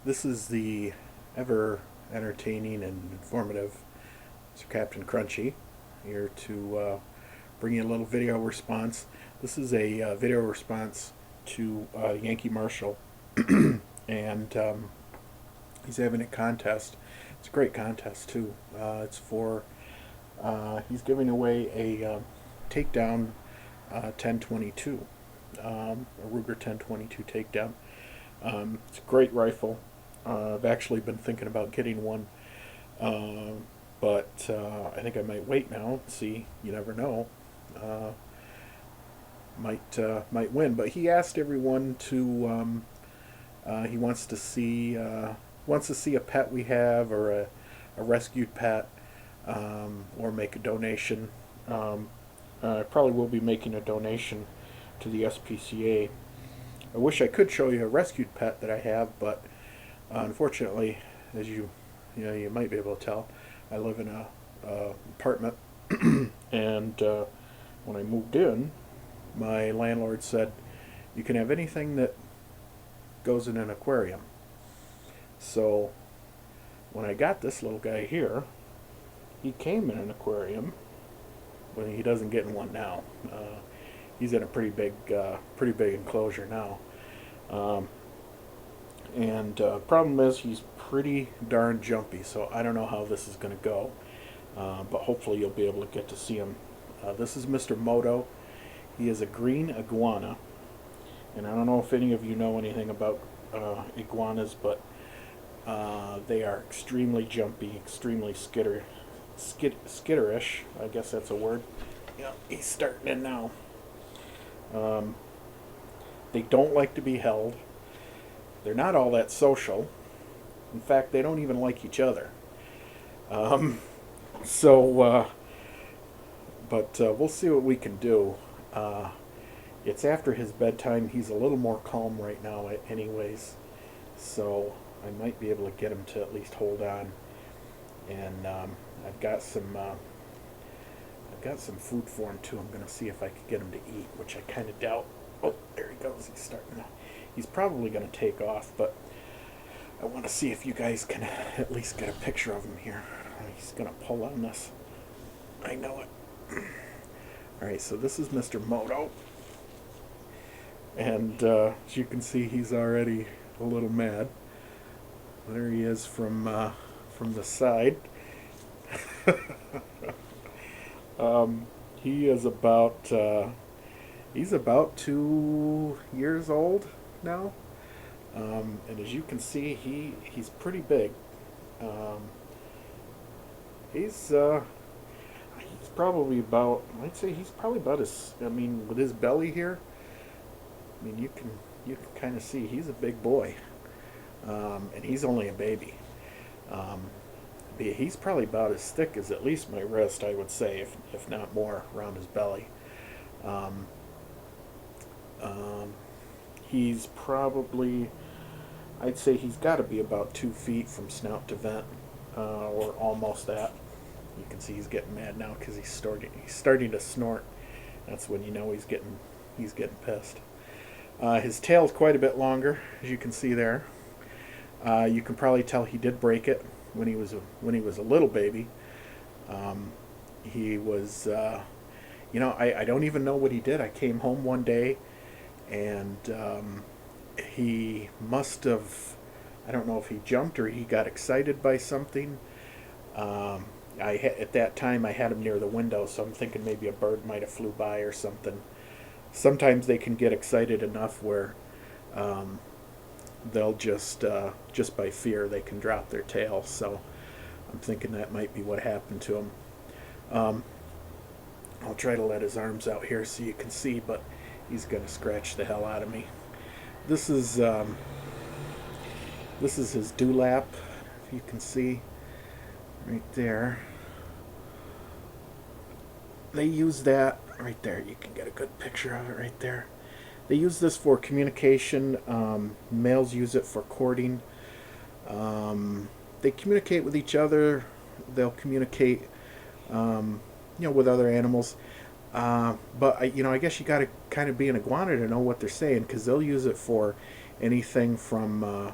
This is the ever entertaining and informative Sir Captain Crunchy here to bring you a little video response. This is a video response to Yankee Marshall, and he's having a contest. It's a great contest too. It's for he's giving away a Takedown 1022, a Ruger 1022 Takedown. It's a great rifle. I've actually been thinking about getting one, but I think I might wait now and see. You never know. Might win. But he asked everyone to. He wants to see a pet we have, or a rescued pet, or make a donation. I probably will be making a donation to the SPCA. I wish I could show you a rescued pet that I have, but unfortunately, as you might be able to tell, I live in a apartment, and when I moved in, my landlord said you can have anything that goes in an aquarium. So when I got this little guy here, he came in an aquarium. Well, he doesn't get in one now. He's in a pretty big enclosure now. And problem is, he's pretty darn jumpy, so I don't know how this is going to go. But hopefully you'll be able to get to see him. This is Mr. Moto. He is a green iguana. And I don't know if any of you know anything about iguanas, but they are extremely jumpy, extremely skitterish. I guess that's a word. Yeah, he's starting in now. They don't like to be held. They're not all that social. In fact, they don't even like each other. But we'll see what we can do. It's after his bedtime. He's a little more calm right now anyways. So I might be able to get him to at least hold on. And I've got some food for him too. I'm going to see if I can get him to eat, which I kind of doubt. Oh, there he goes. He's probably going to take off, but I want to see if you guys can at least get a picture of him here. He's going to pull on this. I know it. Alright, so this is Mr. Moto. And as you can see, he's already a little mad. There he is from the side. He is about he's about 2 years old now, and as you can see, he's pretty big. He's probably about, I'd say he's probably about as, with his belly here, you can kind of see he's a big boy, and he's only a baby. He's probably about as thick as at least my wrist, I would say, if not more, around his belly. He's probably, I'd say he's got to be about 2 feet from snout to vent, or almost that. You can see he's getting mad now because he's starting to snort. That's when you know he's getting pissed. His tail's quite a bit longer, as you can see there. You can probably tell he did break it when he was a little baby. He was, I don't even know what he did. I came home one day, and he must have, I don't know if he jumped or he got excited by something. At that time I had him near the window, so I'm thinking maybe a bird might have flew by or something. Sometimes they can get excited enough where they'll just by fear they can drop their tail. So I'm thinking that might be what happened to him. I'll try to let his arms out here so you can see, but he's gonna scratch the hell out of me. This is his dewlap, if you can see right there. They use that right there. You can get a good picture of it right there. They use this for communication. Males use it for courting. They communicate with each other. They'll communicate, with other animals. But I guess you got to kind of be an iguana to know what they're saying, because they'll use it for anything from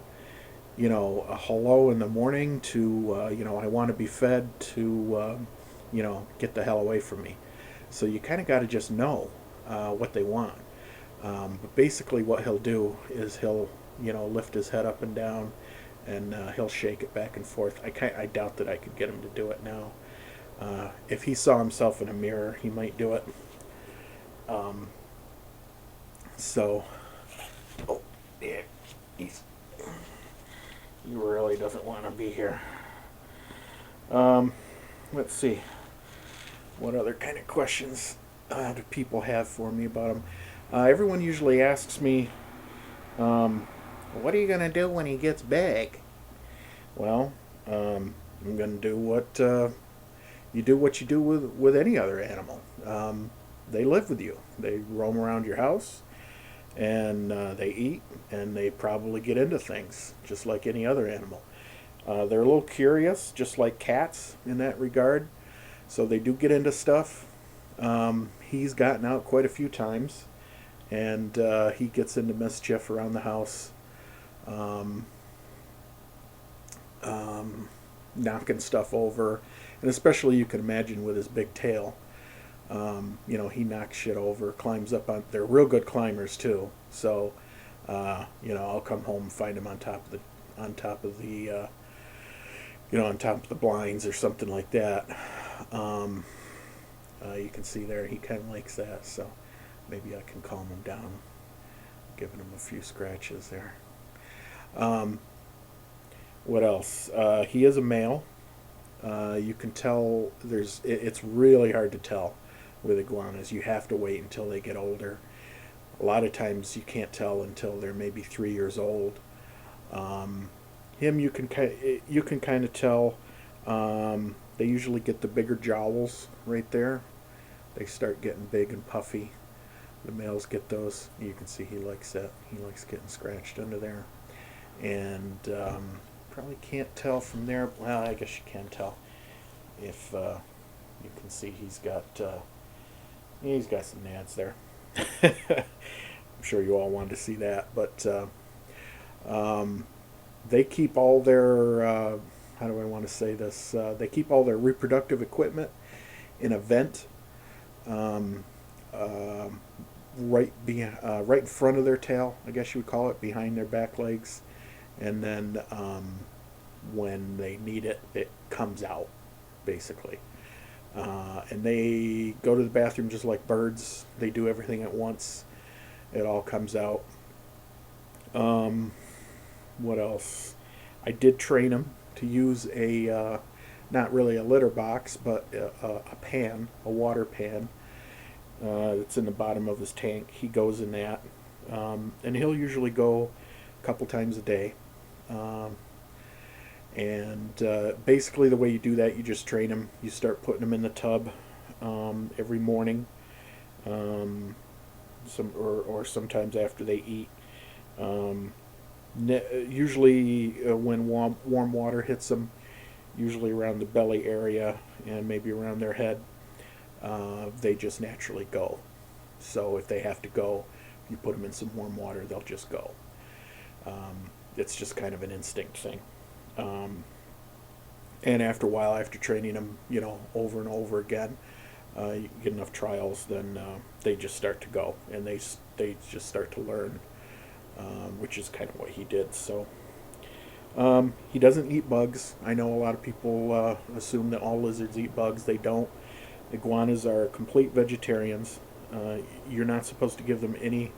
a hello in the morning to, I want to be fed to, get the hell away from me. So you kind of got to just know what they want. But basically, what he'll do is he'll, lift his head up and down, and he'll shake it back and forth. I doubt that I could get him to do it now. If he saw himself in a mirror, he might do it. Um, so, oh, yeah, he really doesn't want to be here. Um, let's see. What other kind of questions do people have for me about him? Everyone usually asks me, what are you going to do when he gets big? Well, I'm going to do what you do with any other animal. They live with you. They roam around your house, and they eat, and they probably get into things, just like any other animal. They're a little curious, just like cats in that regard. So they do get into stuff. He's gotten out quite a few times, and he gets into mischief around the house, um, knocking stuff over, and especially you can imagine with his big tail. He knocks shit over, climbs up on. They're real good climbers too. So, I'll come home and find him on top of the blinds or something like that. Um, you can see there he kind of likes that. So maybe I can calm him down, giving him a few scratches there. Um, what else? He is a male. You can tell it's really hard to tell with iguanas. You have to wait until they get older. A lot of times you can't tell until they're maybe 3 years old. Um, him you can kind of tell. They usually get the bigger jowls right there. They start getting big and puffy. The males get those. You can see he likes that. He likes getting scratched under there. And probably can't tell from there. Well, I guess you can tell if you can see he's got some nads there. I'm sure you all wanted to see that, but um, they keep all their how do I want to say this? They keep all their reproductive equipment in a vent, um, uh, right in front of their tail, I guess you would call it, behind their back legs, and then when they need it, it comes out, basically. And they go to the bathroom just like birds. They do everything at once. It all comes out. Um, what else? I did train him to use not really a litter box, but a pan, a water pan. That's in the bottom of his tank. He goes in that. And he'll usually go a couple times a day. Um, and basically, the way you do that, you just train them. You start putting them in the tub every morning, or sometimes after they eat. Um, Usually, when warm water hits them, usually around the belly area and maybe around their head, they just naturally go. So if they have to go, if you put them in some warm water, they'll just go. It's just kind of an instinct thing. Um, and after a while, after training them, over and over again, you get enough trials, then they just start to go, and they just start to learn, which is kind of what he did. So he doesn't eat bugs. I know a lot of people assume that all lizards eat bugs. They don't. Iguanas are complete vegetarians. You're not supposed to give them any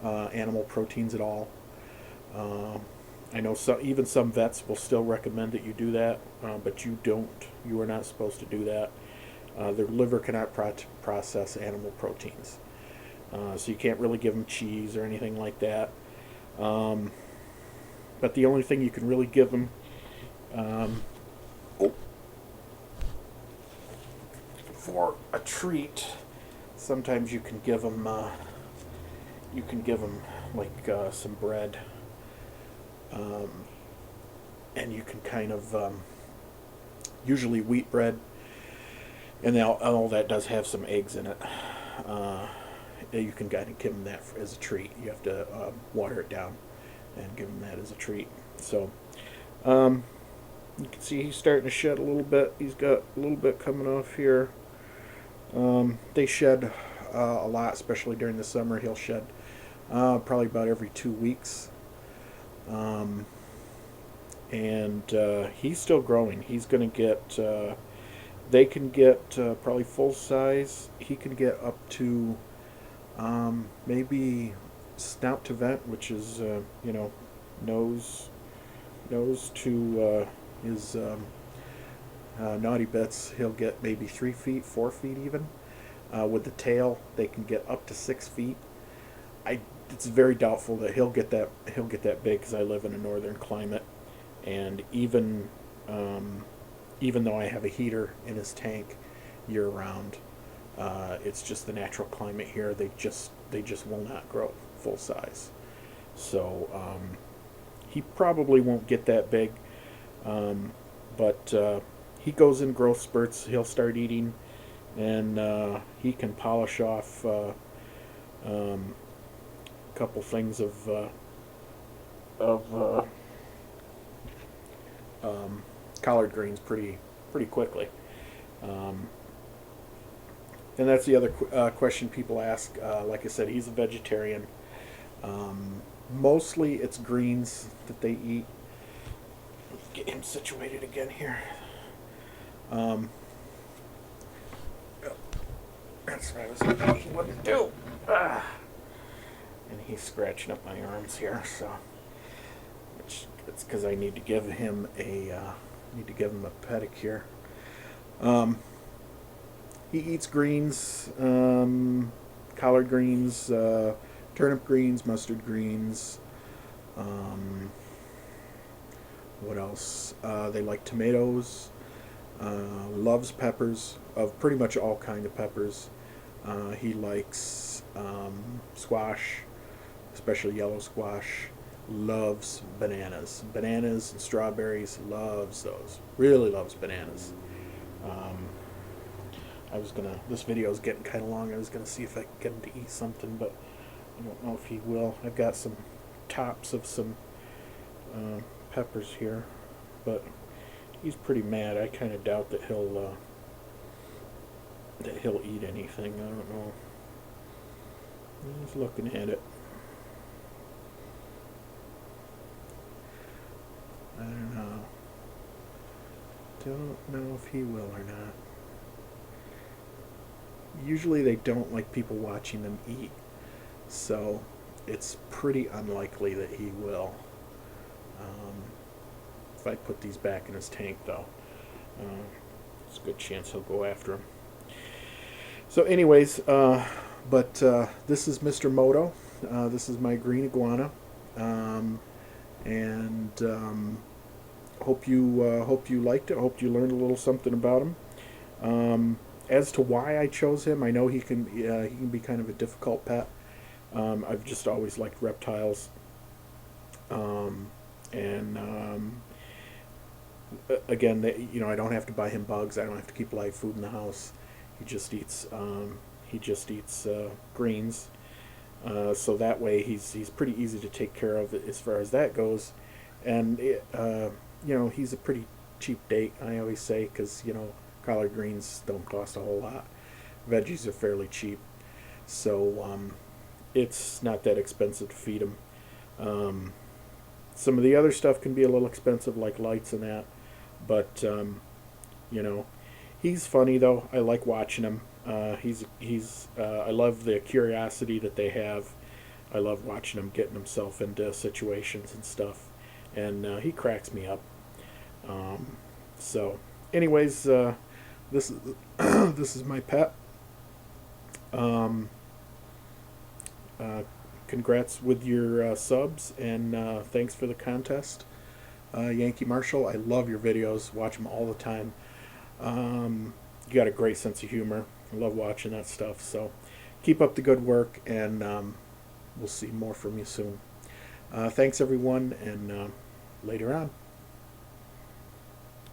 animal proteins at all. I know even some vets will still recommend that you do that, but you don't. You are not supposed to do that. Their liver cannot process animal proteins, so you can't really give them cheese or anything like that. Um, but the only thing you can really give them, um, for a treat, sometimes you can give them like some bread, um, and you can kind of usually wheat bread, and all that does have some eggs in it. Uh, you can kind of give them that as a treat. You have to water it down and give them that as a treat. So Um, you can see he's starting to shed a little bit. He's got a little bit coming off here. They shed a lot, especially during the summer. He'll shed probably about every 2 weeks. Um, and he's still growing. He's going to get, they can get probably full size. He can get up to maybe snout to vent, which is, nose to his naughty bits. He'll get maybe 3 feet, 4 feet even. With the tail, they can get up to 6 feet. It's very doubtful that he'll get that big because I live in a northern climate, and even though I have a heater in his tank year round, it's just the natural climate here. They just will not grow full size. So he probably won't get that big, but he goes in growth spurts. He'll start eating, and he can polish off a couple things of collard greens pretty quickly. And that's the other question people ask. Like I said, he's a vegetarian. Mostly it's greens that they eat. Get him situated again here. That's what I was thinking he wouldn't do. And he's scratching up my arms here, so it's because I need to give him a pedicure. He eats greens, collard greens, turnip greens, mustard greens. What else? They like tomatoes. Loves peppers, of pretty much all kind of peppers. He likes squash, especially yellow squash. Loves bananas. Bananas and strawberries. Loves those. Really loves bananas. This video is getting kind of long. I was gonna see if I could get him to eat something, but I don't know if he will. I've got some tops of some peppers here, but he's pretty mad. I kind of doubt that he'll eat anything. I don't know. He's looking at it. I don't know. Don't know if he will or not. Usually they don't like people watching them eat, so it's pretty unlikely that he will. If I put these back in his tank, though, it's a good chance he'll go after him. So anyways, this is Mr. Moto. This is my green iguana, and hope you liked it. Hope you learned a little something about him. As to why I chose him, I know he can be kind of a difficult pet. I've just always liked reptiles, and again, I don't have to buy him bugs. I don't have to keep live food in the house. He just eats greens, so that way he's pretty easy to take care of as far as that goes, and he's a pretty cheap date. I always say, because collard greens don't cost a whole lot. Veggies are fairly cheap, so it's not that expensive to feed them. Some of the other stuff can be a little expensive, like lights and that, but he's funny though. I like watching him. I love the curiosity that they have. I love watching him getting himself into situations and stuff, and he cracks me up. So, anyways, this is this is my pet. Congrats with your subs, and thanks for the contest, Yankee Marshall. I love your videos. Watch them all the time. You got a great sense of humor. I love watching that stuff. So keep up the good work, and we'll see more from you soon. Thanks everyone, and later on.